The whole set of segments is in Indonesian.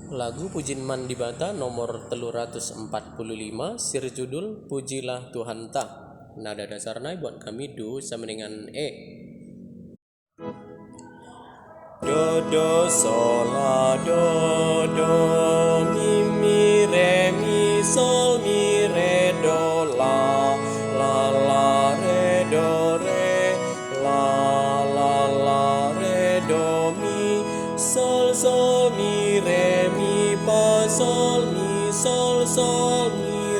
Lagu Pujin Mandibata nomor 345 sirjudul Pujilah Tuhan Ta. Nada dasarnya buat kami do sama dengan E. Do do sol la do mi mi re mi sol mi re do la re do re la re do mi sol mi re mi fa sol mi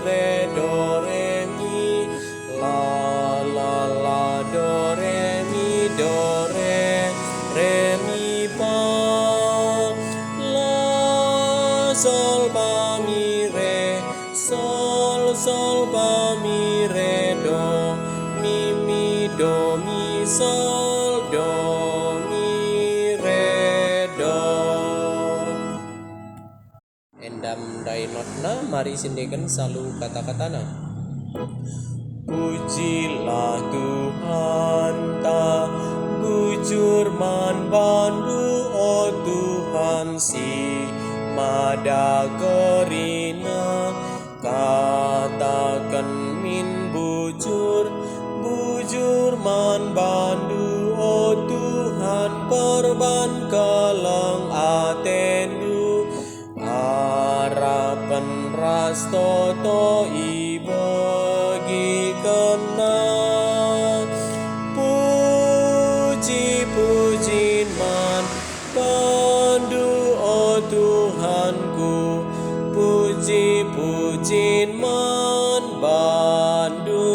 re do re mi la do re mi fa la sol fa mi re sol fa mi re do mi do mi sol do mi re do. Endam dainotna mari sindikan selalu kata-katana. Pujilah Tuhan ta bujur man bandu o Tuhan si mada korina katakan min bujur man bandu o Tuhan korban kelang atendu harapan rastoto ibagi kena puji man bandu o Tuhanku puji man bandu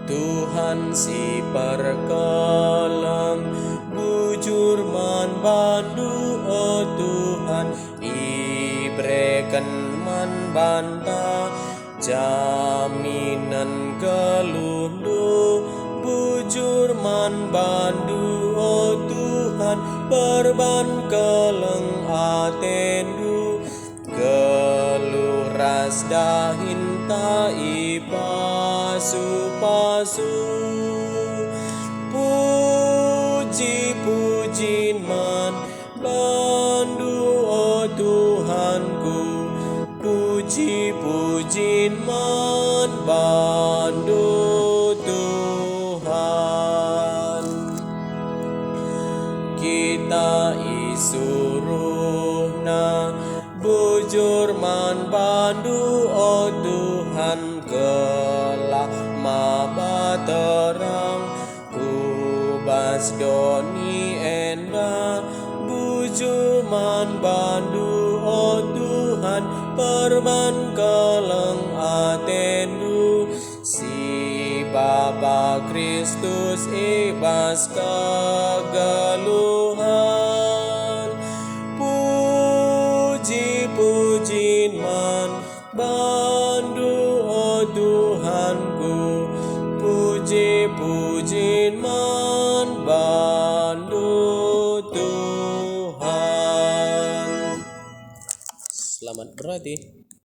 Tuhan si perkelang bujur man bandu o Tuhan ibreken man banta jaminan kelulu bujur man bandu o Tuhan perban keleng atendu keluras dahin ta ipasu puji man bandu o Tuhanku puji man bandu Tuhan kita isuruhna bujur man bandu o Tuhan kelak mabaterang kubas doni enda bujur man bandu o Tuhan perban keleng atendu si Bapa Kristus ibas kegeluhan puji man bandu o Tuhanku puji man bandu Tuhan. Selamat berarti.